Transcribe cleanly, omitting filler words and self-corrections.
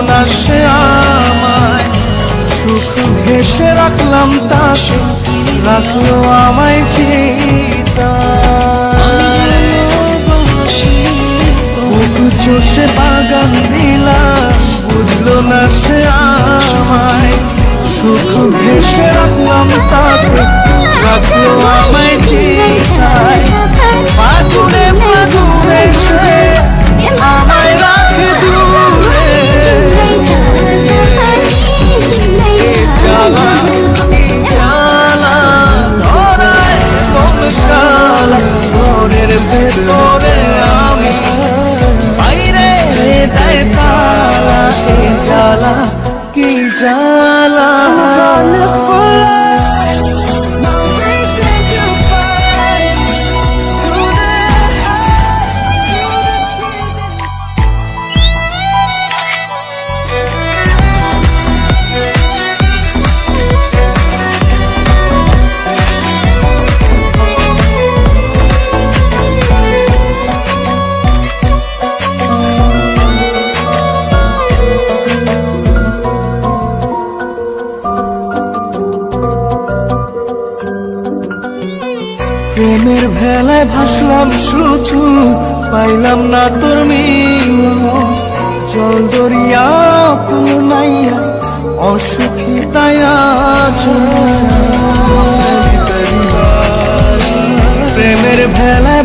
না সে আমায়, সুখ ভেসে রাখলাম তাকে, রাখলো আমায় চিতায়। বুক চষে বাগান দিলাম, বুঝলো না সে আমায়, সুখ ভেসে রাখলাম তাকে, রাখলো আমায় চিতায়। ফাগুনে ফাগুনে সে আমায় রাখে দূরে, জ্বালা কি জ্বালা ধরায় কোন শালা, ঘরের ভেতরে আমি বাইরে দেয় তালা, এ জ্বালা কি জ্বালা। প্রেমের ভেলায় ভাসলাম শুধু, পাইলাম না তোর মিলন। জল দরিয়া কুল নাইয়া অসুখী তাই আজ। প্রেমের ভেলায়